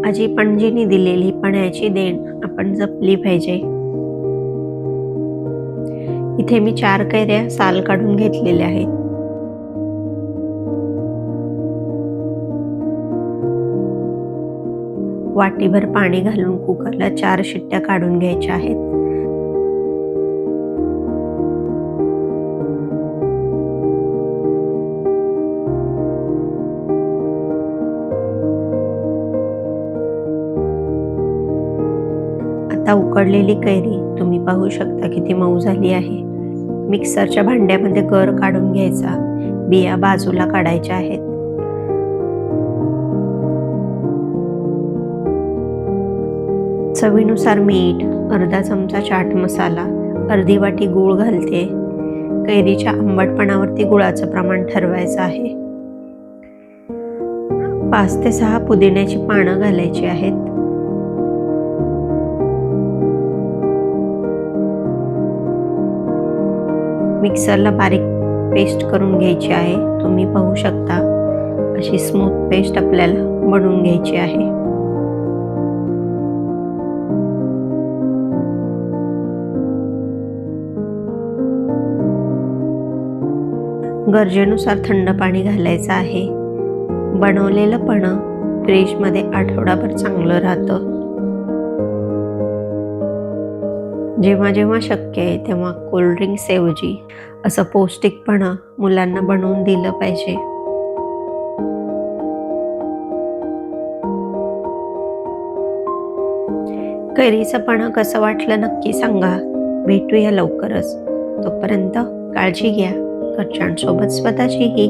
आजी पणजीने दिलेली पण्याची देण आपण जपली पाहिजे. इथे मी 4 कैऱ्या साल काढून घेतलेल्या आहेत. वाटीभर पाणी घालून कुकरला 4 शिट्ट्या काढून घ्यायच्या आहेत. आता उकडलेली कैरी तुम्ही पाहू शकता किती मऊ झाली आहे. मिक्सरच्या भांड्यामध्ये गर काढून घ्यायचा. बिया बाजूला काढायच्या आहेत. चवीनुसार मीठ, अर्धा चमचा चाट मसाला, अर्धी वाटी गूळ घालते. कैरीच्या आंबटपणावरती गुळाचं प्रमाण ठरवायचं आहे. 5 ते 6 पुदिन्याची पानं घालायची आहेत. मिक्सरला बारीक पेस्ट करून घ्यायची आहे. तुम्ही पाहू शकता अशी स्मूथ पेस्ट आपल्याला बनवून घ्यायची आहे. गरजेनुसार थंड पाणी घालायचं आहे. बनवलेलं पणं फ्रीजमध्ये आठवडाभर चांगलं राहतं. जेव्हा जेव्हा शक्य आहे तेव्हा कोल्ड्रिंक्स ऐवजी असं पौष्टिकपणं मुलांना बनवून दिलं पाहिजे. कैरीचं पणं कसं वाटलं नक्की सांगा. भेटूया लवकरच. तोपर्यंत काळजी घ्या, घरच्यांसोबत स्वतःचीही.